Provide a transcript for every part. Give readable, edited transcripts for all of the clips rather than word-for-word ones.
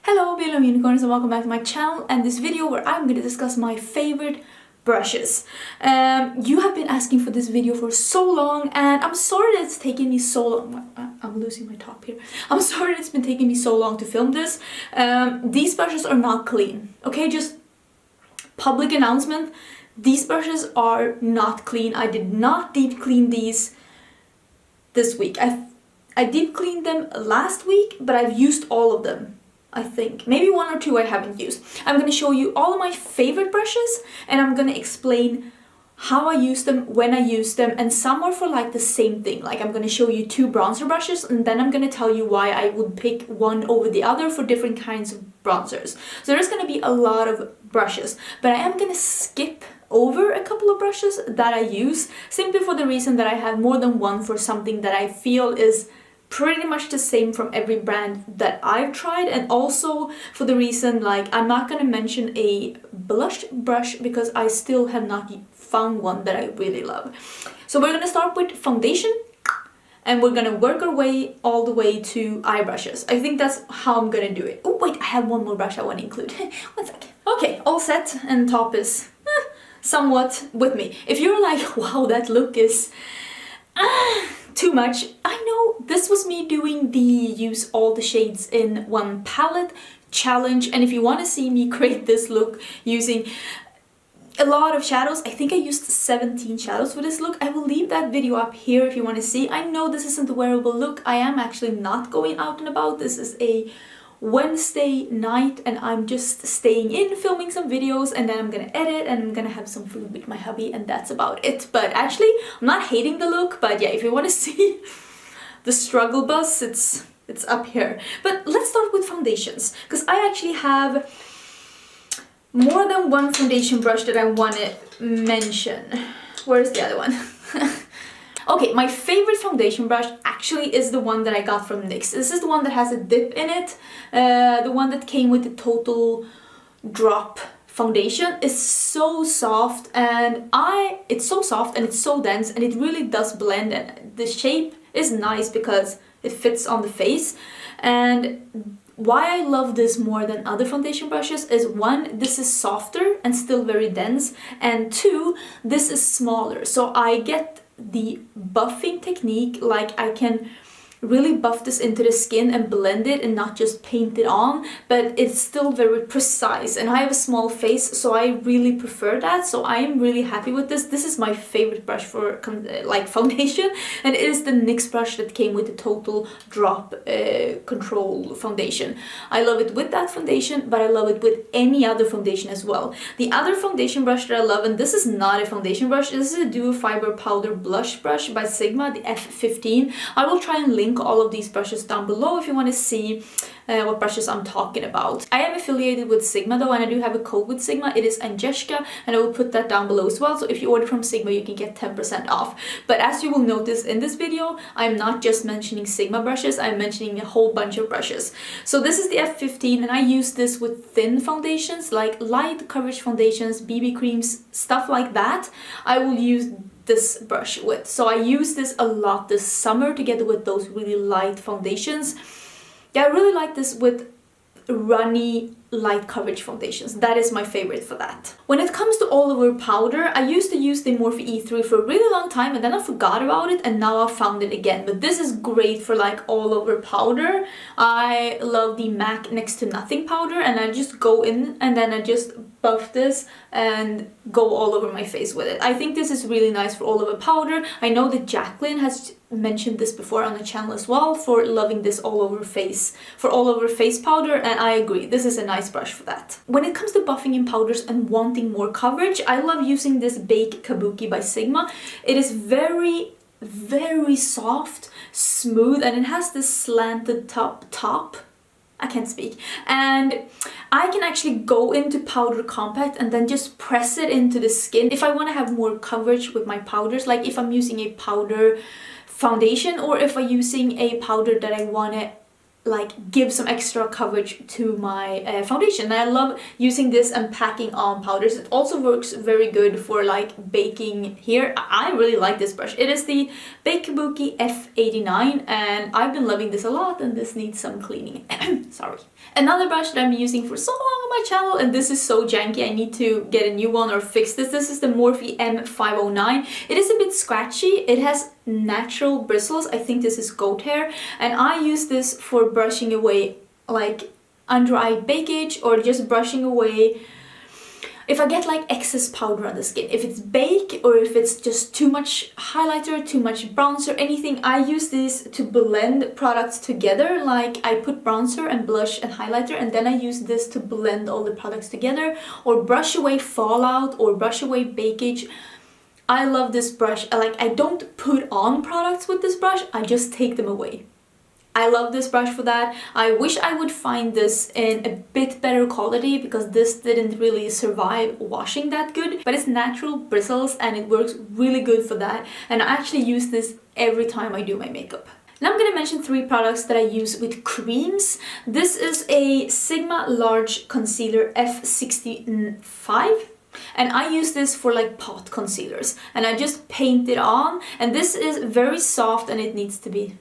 Hello, beautiful unicorns, and welcome back to my channel and this video where I'm going to discuss my favorite brushes. You have been asking for this video for so long, and I'm sorry that it's taken me so long. I'm losing my top here. I'm sorry that it's been taking me so long to film this. These brushes are not clean, okay? Just public announcement. These brushes are not clean. I did not deep clean these this week. I deep cleaned them last week, but I've used all of them. I think. Maybe one or two I haven't used. I'm going to show you all of my favorite brushes, and I'm going to explain how I use them, when I use them, and some are for like the same thing. Like I'm going to show you two bronzer brushes, and then I'm going to tell you why I would pick one over the other for different kinds of bronzers. So there's going to be a lot of brushes, but I am going to skip over a couple of brushes that I use simply for the reason that I have more than one for something that I feel is pretty much the same from every brand that I've tried, and also for the reason like I'm not gonna mention a blush brush because I still have not found one that I really love. So we're gonna start with foundation, and we're gonna work our way all the way to eye brushes. I think that's how I'm gonna do it. Oh wait, I have one more brush I want to include. One second. Okay, all set, and top is somewhat with me. If you're like, wow, that look is too much. I know this was me doing the use all the shades in one palette challenge, and if you want to see me create this look using a lot of shadows, I think I used 17 shadows for this look. I will leave that video up here if you want to see. I know this isn't a wearable look. I am actually not going out and about. This is a Wednesday night and I'm just staying in, filming some videos, and then I'm gonna edit and I'm gonna have some food with my hubby, and that's about it. But actually, I'm not hating the look, but yeah, if you want to see the struggle bus, it's up here. But let's start with foundations, because I actually have more than one foundation brush that I want to mention. Where's the other one? Okay, my favorite foundation brush actually is the one that I got from Nyqvist. This is the one that has a dip in it. The one that came with the total drop foundation is so soft, and it's so soft and it's so dense, and it really does blend, and the shape is nice because it fits on the face. And why I love this more than other foundation brushes is, one, this is softer and still very dense, and two, this is smaller, so I get the buffing technique. Like I can really buff this into the skin and blend it and not just paint it on, but it's still very precise, and I have a small face, so I really prefer that. So I am really happy with this. This is my favorite brush for like foundation, and it is the Nyqvist brush that came with the total drop control foundation. I love it with that foundation, but I love it with any other foundation as well. The other foundation brush that I love, and this is not a foundation brush, this is a duo fiber powder blush brush by Sigma, the F15. I will try and link all of these brushes down below if you want to see what brushes I'm talking about. I am affiliated with Sigma though, and I do have a code with Sigma. It is Angelica, and I will put that down below as well. So if you order from Sigma, you can get 10% off. But as you will notice in this video, I'm not just mentioning Sigma brushes, I'm mentioning a whole bunch of brushes. So this is the F15, and I use this with thin foundations, like light coverage foundations, BB creams, stuff like that. I will use this brush with. So I use this a lot this summer together with those really light foundations. Yeah, I really like this with runny light coverage foundations. That is my favorite for that. When it comes to all over powder, I used to use the Morphe E3 for a really long time, and then I forgot about it, and now I found it again. But this is great for like all over powder. I love the MAC Next to Nothing powder, and I just go in and then I just buff this and go all over my face with it. I think this is really nice for all over powder. I know that Jacqueline has mentioned this before on the channel as well, for loving this all over face, for all over face powder, and I agree, this is a nice brush for that. When it comes to buffing in powders and wanting more coverage, I love using this Bake Kabuki by Sigma. It is very soft, smooth, and it has this slanted top. I can't speak. And I can actually go into powder compact and then just press it into the skin if I want to have more coverage with my powders, like if I'm using a powder foundation, or if I'm using a powder that I want to like give some extra coverage to my foundation. And I love using this and packing on powders. It also works very good for like baking here. I really like this brush. It is the Kabuki F89 and I've been loving this a lot, and this needs some cleaning. Sorry. Another brush that I'm using for so long on my channel, and this is so janky, I need to get a new one or fix this. This is the Morphe M509. It is a bit scratchy. It has natural bristles. I think this is goat hair, and I use this for brushing away like under eye baggage, or just brushing away if I get like excess powder on the skin. If it's bake, or if it's just too much highlighter, too much bronzer, anything, I use this to blend products together. Like I put bronzer and blush and highlighter, and then I use this to blend all the products together, or brush away fallout, or brush away baggage. I love this brush. Like, I don't put on products with this brush, I just take them away. I love this brush for that. I wish I would find this in a bit better quality, because this didn't really survive washing that good, but it's natural bristles and it works really good for that, and I actually use this every time I do my makeup. Now I'm going to mention 3 products that I use with creams. This is a Sigma Large Concealer F65. And I use this for like pot concealers, and I just paint it on, and this is very soft and it needs to be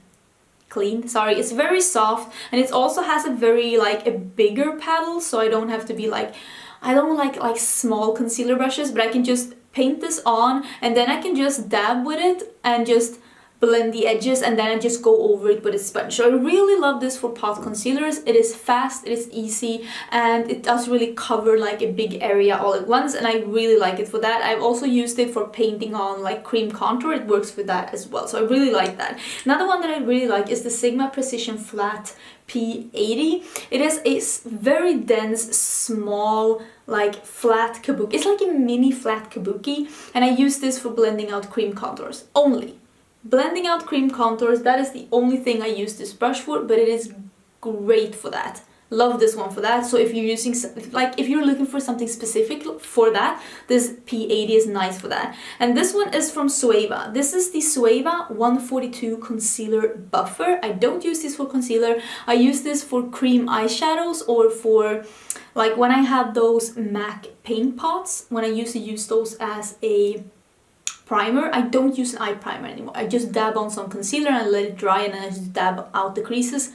cleaned. Sorry, it's very soft, and it also has a very like a bigger paddle, so I don't have to be like, I don't like small concealer brushes, but I can just paint this on, and then I can just dab with it and just blend the edges, and then I just go over it with a sponge. So I really love this for pot concealers. It is fast, it is easy, and it does really cover like a big area all at once, and I really like it for that. I've also used it for painting on like cream contour. It works for that as well, so I really like that. Another one that I really like is the Sigma Precision Flat P80. It is a very dense, small, like flat kabuki. It's like a mini flat kabuki, and I use this for blending out cream contours only. Blending out cream contours, that is the only thing I use this brush for, but it is great for that. Love this one for that. So if you're using, like if you're looking for something specific for that, this P80 is nice for that. And this one is from Zoeva. This is the Zoeva 142 Concealer Buffer. I don't use this for concealer. I use this for cream eyeshadows, or for like when I have those MAC paint pots, when I used to use those as a primer. I don't use an eye primer anymore. I just dab on some concealer and let it dry, and then I just dab out the creases.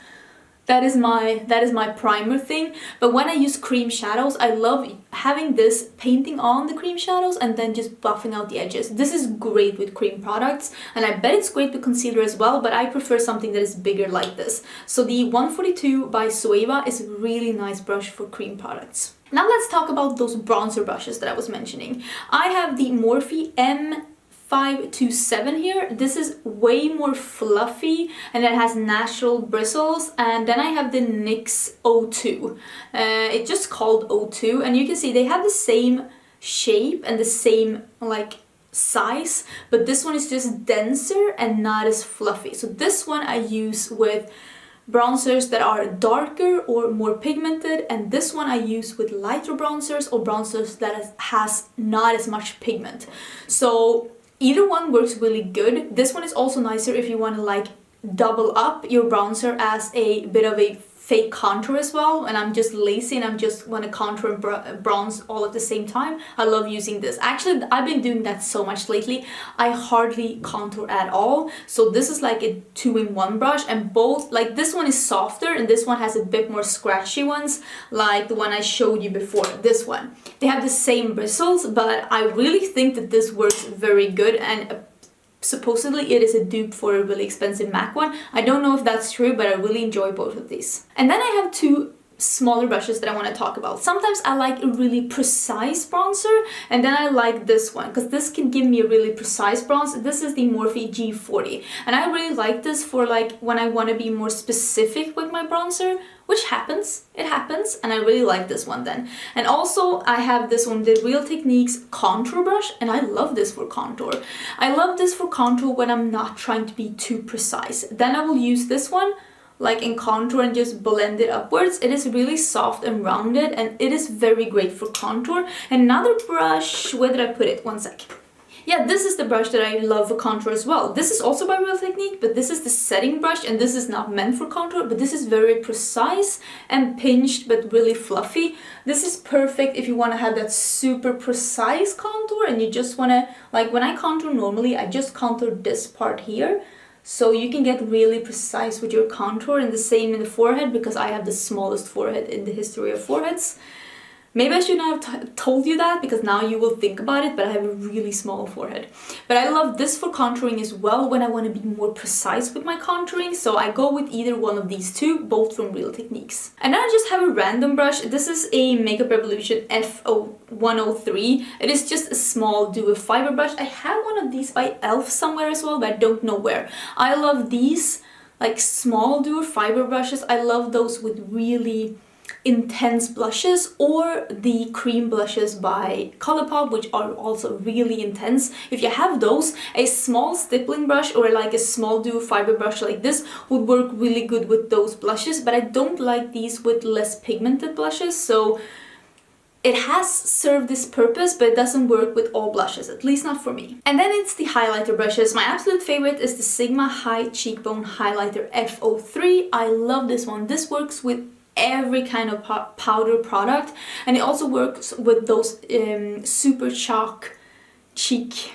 That is my primer thing. But when I use cream shadows, I love having this painting on the cream shadows and then just buffing out the edges. This is great with cream products, and I bet it's great with concealer as well, but I prefer something that is bigger like this. So the 142 by Zoeva is a really nice brush for cream products. Now let's talk about those bronzer brushes that I was mentioning. I have the Morphe M 527 here. This is way more fluffy, and it has natural bristles. And then I have the NYX 02. It's just called 02, and you can see they have the same shape and the same like size, but this one is just denser and not as fluffy. So this one I use with bronzers that are darker or more pigmented, and this one I use with lighter bronzers or bronzers that has not as much pigment. So either one works really good. This one is also nicer if you want to like double up your bronzer as a bit of a fake contour as well, and I'm just lazy and I'm just want to contour and bronze all at the same time. I love using this. Actually, I've been doing that so much lately. I hardly contour at all, so this is like a 2-in-1 brush, and both, like this one is softer and this one has a bit more scratchy ones, like the one I showed you before. This one, they have the same bristles, but I really think that this works very good, and supposedly it is a dupe for a really expensive MAC one. I don't know if that's true, but I really enjoy both of these. And then I have 2 smaller brushes that I want to talk about. Sometimes I like a really precise bronzer, and then I like this one because this can give me a really precise bronze. This is the Morphe G4t, and I really like this for like when I want to be more specific with my bronzer, which happens, it happens, and I really like this one then. And also I have this one, the Real Techniques contour brush, and I love this for contour. I love this for contour when I'm not trying to be too precise. Then I will use this one like in contour and just blend it upwards. It is really soft and rounded, and it is very great for contour. Another brush, where did I put it? One sec. Yeah, this is the brush that I love for contour as well. This is also by Real Technique, but this is the setting brush, and this is not meant for contour, but this is very precise and pinched, but really fluffy. This is perfect if you want to have that super precise contour and you just want to, like when I contour normally, I just contour this part here. So you can get really precise with your contour, and the same in the forehead because I have the smallest forehead in the history of foreheads. Maybe I should not have told you that because now you will think about it, but I have a really small forehead. But I love this for contouring as well when I want to be more precise with my contouring. So I go with either one of these two, both from Real Techniques. And then I just have a random brush. This is a Makeup Revolution F103. It is just a small duo fiber brush. I have one of these by e.l.f. somewhere as well, but I don't know where. I love these like small duo fiber brushes. I love those with really intense blushes, or the cream blushes by Colourpop, which are also really intense. If you have those, a small stippling brush or like a small duo fiber brush like this would work really good with those blushes, but I don't like these with less pigmented blushes, so it has served this purpose, but it doesn't work with all blushes, at least not for me. And then it's the highlighter brushes. My absolute favorite is the Sigma High Cheekbone Highlighter F03. I love this one. This works with every kind of powder product, and it also works with those super chalk cheek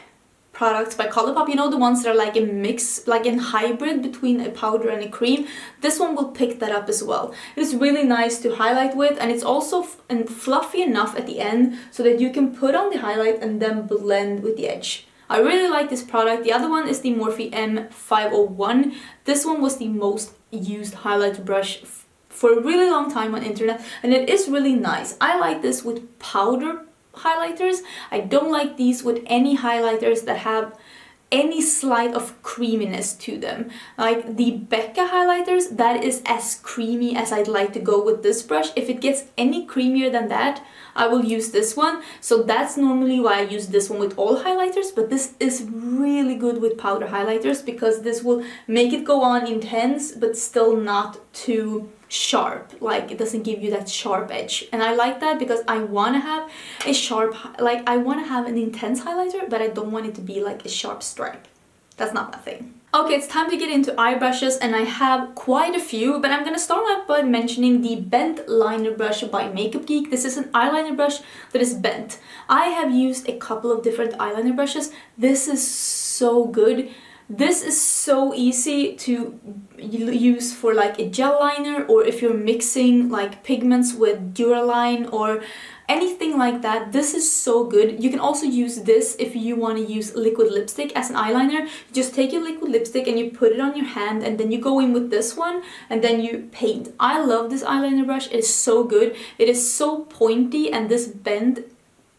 products by Colourpop, you know, the ones that are like a mix, like a hybrid between a powder and a cream. This one will pick that up as well. It's really nice to highlight with, and it's also fluffy enough at the end so that you can put on the highlight and then blend with the edge. I really like this product. The other one is the Morphe M 501. This one was the most used highlighter brush for a really long time on internet, and it is really nice. I like this with powder highlighters. I don't like these with any highlighters that have any slight of creaminess to them. Like the Becca highlighters, that is as creamy as I'd like to go with this brush. If it gets any creamier than that, I will use this one. So that's normally why I use this one with all highlighters, but this is really good with powder highlighters because this will make it go on intense but still not too sharp. Like it doesn't give you that sharp edge, and I like that because I want to have a sharp, like I want to have an intense highlighter, but I don't want it to be like a sharp stripe. That's not my thing. Okay, it's time to get into eye brushes, and I have quite a few, but I'm gonna start off by mentioning the Bent Liner Brush by Makeup Geek. This is an eyeliner brush that is bent. I have used a couple of different eyeliner brushes. This is so good. This is so easy to use for like a gel liner, or if you're mixing like pigments with Duraline or anything like that. This is so good. You can also use this if you want to use liquid lipstick as an eyeliner. You just take your liquid lipstick and you put it on your hand, and then you go in with this one and then you paint. I love this eyeliner brush. It is so good. It is so pointy, and this bend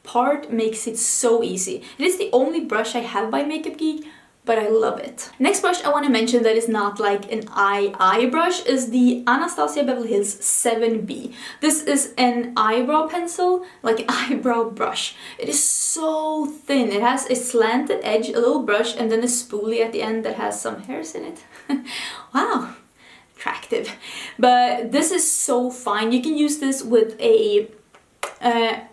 part makes it so easy. It is the only brush I have by Makeup Geek, but I love it. Next brush I want to mention that is not like an eye brush is the Anastasia Beverly Hills 7B. This is an eyebrow pencil, like an eyebrow brush. It is so thin. It has a slanted edge, a little brush, and then a spoolie at the end that has some hairs in it. Wow, attractive. But this is so fine. You can use this with a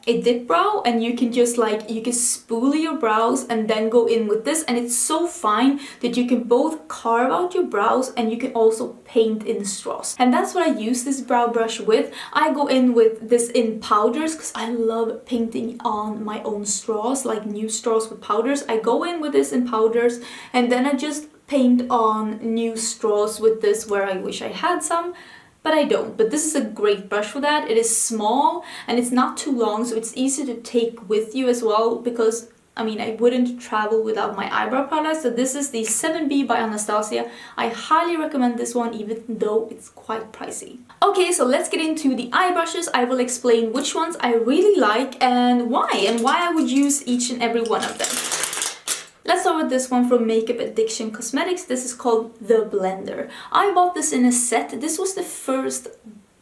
dip brow, and you can just like, you can spoolie your brows and then go in with this, and it's so fine that you can both carve out your brows and you can also paint in straws. And that's what I use this brow brush with. I go in with this in powders because I love painting on my own straws, like new straws with powders. I go in with this in powders, and then I just paint on new straws with this where I wish I had some, but I don't. But this is a great brush for that. It is small and it's not too long, so it's easy to take with you as well, because I mean, I wouldn't travel without my eyebrow products. So this is the 7B by Anastasia. I highly recommend this one, even though it's quite pricey. Okay, so let's get into the eye brushes. I will explain which ones I really like and why I would use each and every one of them. Let's start with this one from Makeup Addiction Cosmetics. This is called The Blender. I bought this in a set. This was the first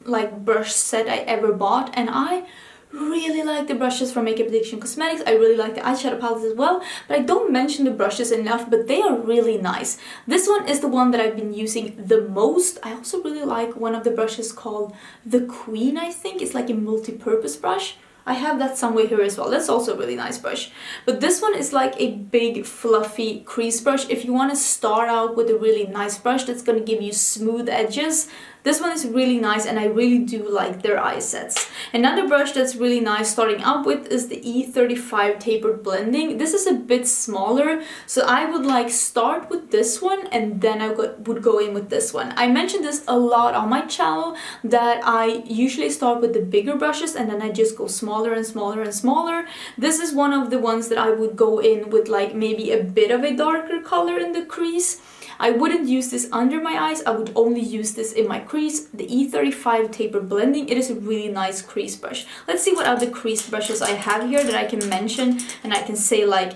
like brush set I ever bought, and I really like the brushes from Makeup Addiction Cosmetics. I really like the eyeshadow palettes as well, but I don't mention the brushes enough, but they are really nice. This one is the one that I've been using the most. I also really like one of the brushes called The Queen, I think. It's like a multi-purpose brush. I have that somewhere here as well. That's also a really nice brush. But this one is like a big fluffy crease brush. If you want to start out with a really nice brush that's going to give you smooth edges, this one is really nice, and I really do like their eye sets. Another brush that's really nice starting out with is the E35 Tapered Blending. This is a bit smaller, so I would like start with this one and then I would go in with this one. I mentioned this a lot on my channel that I usually start with the bigger brushes and then I just go smaller and smaller and smaller. This is one of the ones that I would go in with like maybe a bit of a darker color in the crease. I wouldn't use this under my eyes, I would only use this in my crease. The E35 Tapered Blending, it is a really nice crease brush. Let's see what other crease brushes I have here that I can mention and I can say like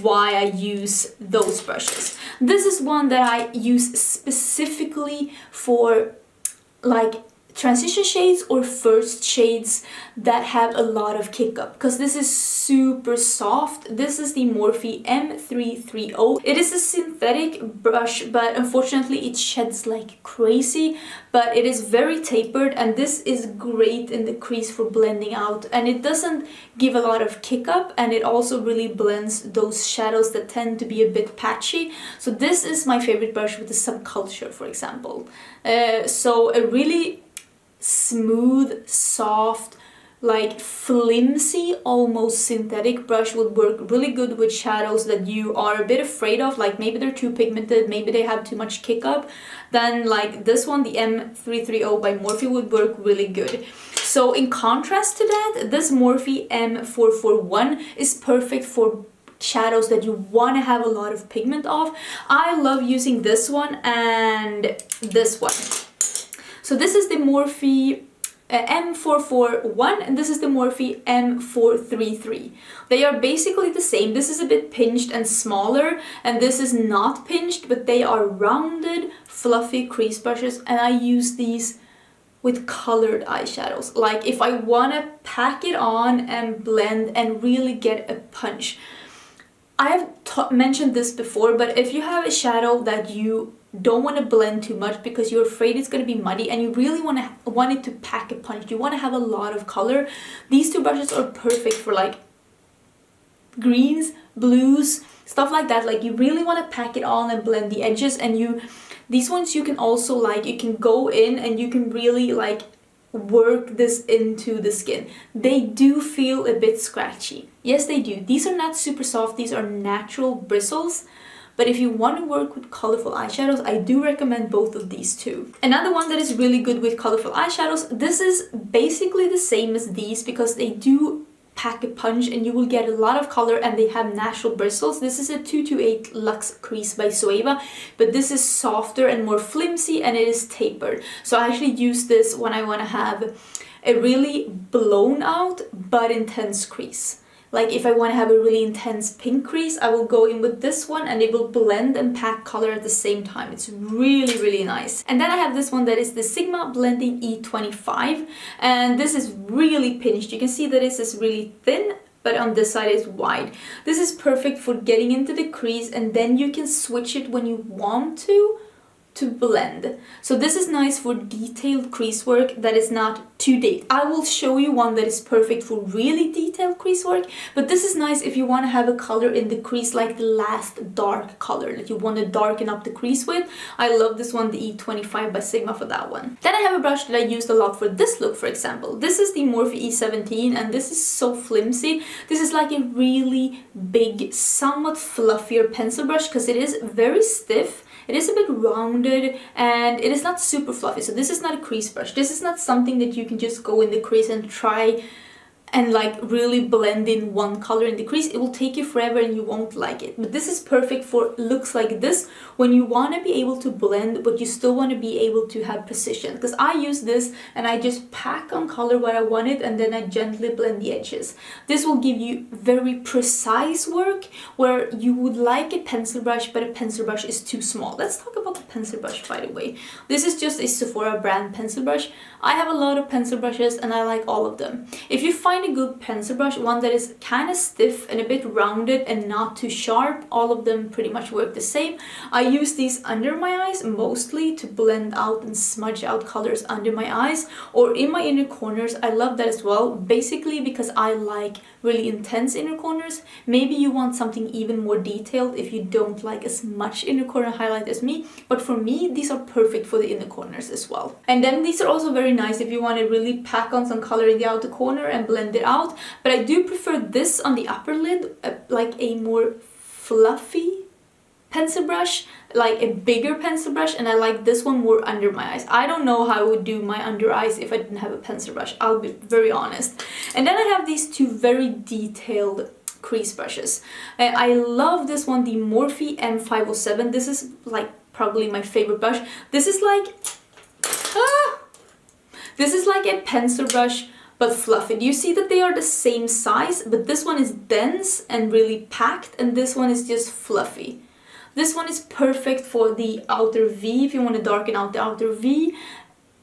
why I use those brushes. This is one that I use specifically for like transition shades or first shades that have a lot of kick up, because this is super soft. This is the Morphe M330. It is a synthetic brush, but unfortunately it sheds like crazy, but it is very tapered, and this is great in the crease for blending out, and it doesn't give a lot of kick up, and it also really blends those shadows that tend to be a bit patchy. So this is my favorite brush with the subculture, for example. So a really smooth, soft, like flimsy, almost synthetic brush would work really good with shadows that you are a bit afraid of, like maybe they're too pigmented, maybe they have too much kick up. Then like this one, the M330 by Morphe, would work really good. So in contrast to that, this Morphe M441 is perfect for shadows that you want to have a lot of pigment of. I love using this one and this one. So this is the Morphe M441 and this is the Morphe M433. They are basically the same. This is a bit pinched and smaller, and this is not pinched, but they are rounded, fluffy crease brushes, and I use these with colored eyeshadows. Like if I want to pack it on and blend and really get a punch. I have mentioned this before, but if you have a shadow that you don't want to blend too much because you're afraid it's going to be muddy and you really want it to pack a punch, you want to have a lot of color, these two brushes are perfect for like greens, blues, stuff like that. Like you really want to pack it on and blend the edges, and these ones you can also like, you can go in and you can really like work this into the skin. They do feel a bit scratchy. Yes, they do. These are not super soft, these are natural bristles. But if you want to work with colorful eyeshadows, I do recommend both of these two. Another one that is really good with colorful eyeshadows, this is basically the same as these because they do pack a punch and you will get a lot of color and they have natural bristles. This is a 228 Luxe Crease by Zoeva, but this is softer and more flimsy and it is tapered. So I actually use this when I want to have a really blown out but intense crease. Like if I want to have a really intense pink crease, I will go in with this one and it will blend and pack color at the same time. It's really, really nice. And then I have this one that is the Sigma Blending E25. And this is really pinched. You can see that this is really thin, but on this side is wide. This is perfect for getting into the crease, and then you can switch it when you want to blend. So this is nice for detailed crease work that is not too deep. I will show you one that is perfect for really detailed crease work, but this is nice if you want to have a color in the crease, like the last dark color that you want to darken up the crease with. I love this one, the E25 by Sigma, for that one. Then I have a brush that I used a lot for this look, for example. This is the Morphe E17 and this is so flimsy. This is like a really big, somewhat fluffier pencil brush because it is very stiff. It is a bit rounded and it is not super fluffy. So this is not a crease brush. This is not something that you can just go in the crease and try and like really blend in one color in the crease. It will take you forever and you won't like it. But this is perfect for looks like this when you want to be able to blend but you still want to be able to have precision. Because I use this and I just pack on color where I want it and then I gently blend the edges. This will give you very precise work where you would like a pencil brush but a pencil brush is too small. Let's talk about the pencil brush, by the way. This is just a Sephora brand pencil brush. I have a lot of pencil brushes and I like all of them. If you find find a good pencil brush, one that is kind of stiff and a bit rounded and not too sharp. All of them pretty much work the same. I use these under my eyes mostly to blend out and smudge out colors under my eyes or in my inner corners. I love that as well, basically because I like really intense inner corners. Maybe you want something even more detailed if you don't like as much inner corner highlight as me, but for me these are perfect for the inner corners as well. And then these are also very nice if you want to really pack on some color in the outer corner and blend it out. But I do prefer this on the upper lid, like a more fluffy pencil brush, like a bigger pencil brush, and I like this one more under my eyes. I don't know how I would do my under eyes if I didn't have a pencil brush, I'll be very honest. And then I have these two very detailed crease brushes. I love this one, the Morphe M507. This is like probably my favorite brush. This is like this is like a pencil brush but fluffy. Do you see that they are the same size, but this one is dense and really packed and this one is just fluffy. This one is perfect for the outer V if you want to darken out the outer V.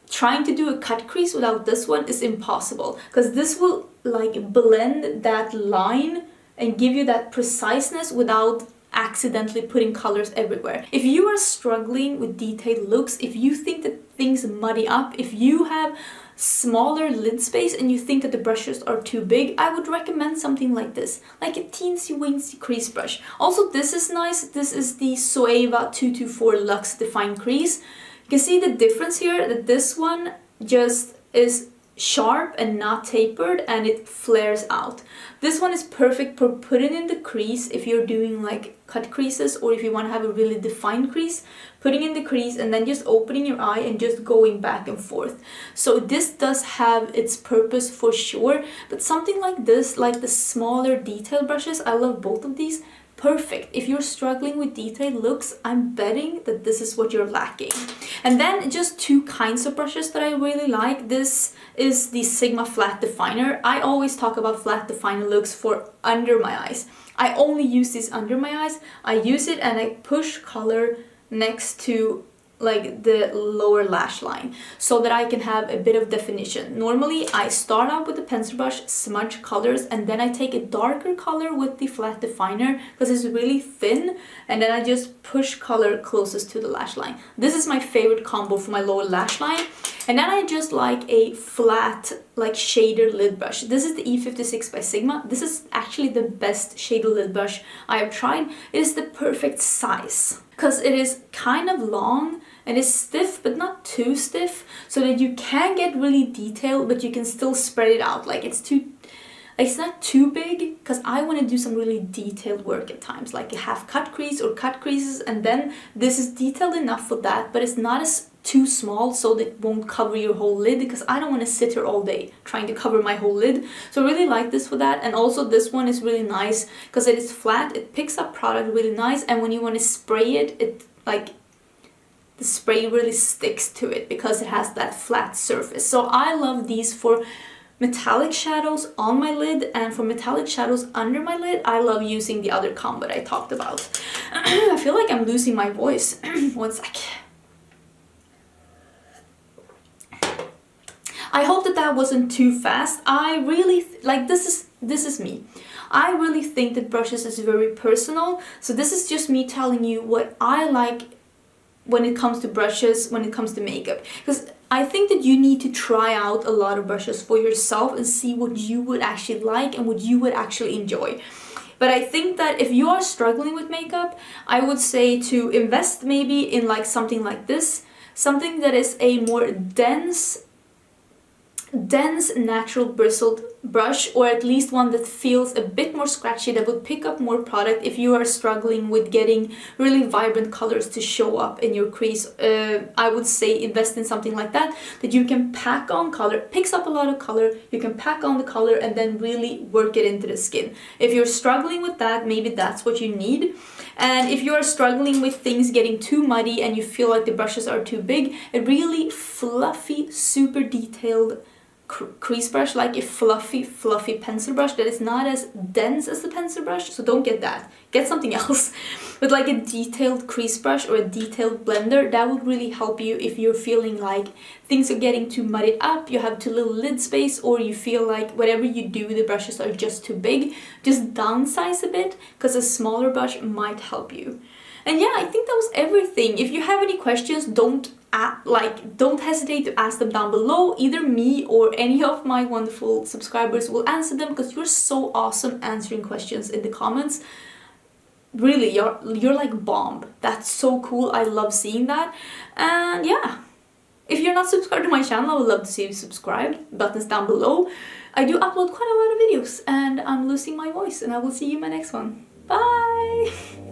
Trying to do a cut crease without this one is impossible because this will like blend that line and give you that preciseness without accidentally putting colors everywhere. If you are struggling with detailed looks, if you think that things muddy up, if you have smaller lid space and you think that the brushes are too big, I would recommend something like this, like a teensy weensy crease brush. Also, this is nice. This is the Zoeva 224 Luxe Define Crease. You can see the difference here, that this one just is sharp and not tapered and it flares out. This one is perfect for putting in the crease if you're doing like cut creases or if you want to have a really defined crease, putting in the crease and then just opening your eye and just going back and forth. So this does have its purpose for sure, but something like this, like the smaller detail brushes, I love both of these. Perfect. If you're struggling with detailed looks, I'm betting that this is what you're lacking. And then just two kinds of brushes that I really like. This is the Sigma Flat Definer. I always talk about flat definer looks for under my eyes. I only use this under my eyes. I use it and I push color next to like the lower lash line so that I can have a bit of definition. Normally I start out with the pencil brush, smudge colors, and then I take a darker color with the flat definer because it's really thin, and then I just push color closest to the lash line. This is my favorite combo for my lower lash line. And then I just like a flat like shader lid brush. This is the E56 by Sigma. This is actually the best shader lid brush I have tried. It is the perfect size because it is kind of long and it's stiff but not too stiff, so that you can get really detailed but you can still spread it out. Like it's not too big because I want to do some really detailed work at times, like a half cut crease or cut creases, and then this is detailed enough for that, but it's not as too small so that it won't cover your whole lid because I don't want to sit here all day trying to cover my whole lid. So I really like this for that. And also this one is really nice because it is flat, it picks up product really nice, and when you want to spray it, it like the spray really sticks to it because it has that flat surface. So I love these for metallic shadows on my lid, and for metallic shadows under my lid, I love using the other combo that I talked about. I feel like I'm losing my voice. One sec. I hope that that wasn't too fast. I really like this is me. I really think that brushes is very personal. So this is just me telling you what I like when it comes to brushes, when it comes to makeup. Because I think that you need to try out a lot of brushes for yourself and see what you would actually like and what you would actually enjoy. But I think that if you are struggling with makeup, I would say to invest maybe in like something like this, something that is a more dense natural bristled brush, or at least one that feels a bit more scratchy, that would pick up more product if you are struggling with getting really vibrant colors to show up in your crease. I would say invest in something like that you can pack on color, picks up a lot of color, you can pack on the color and then really work it into the skin. If you're struggling with that, maybe that's what you need. And if you are struggling with things getting too muddy and you feel like the brushes are too big, a really fluffy, super detailed crease brush, like a fluffy pencil brush that is not as dense as the pencil brush, so don't get that. Get something else. With like a detailed crease brush or a detailed blender, that would really help you if you're feeling like things are getting too muddied up, you have too little lid space, or you feel like whatever you do, the brushes are just too big. Just downsize a bit, because a smaller brush might help you. And yeah, I think that was everything. If you have any questions, don't hesitate to ask them down below. Either me or any of my wonderful subscribers will answer them, because you're so awesome answering questions in the comments. Really, you're like bomb. That's so cool. I love seeing that. And yeah, if you're not subscribed to my channel, I would love to see you subscribe. Buttons down below. I do upload quite a lot of videos, and I'm losing my voice, and I will see you in my next one. Bye!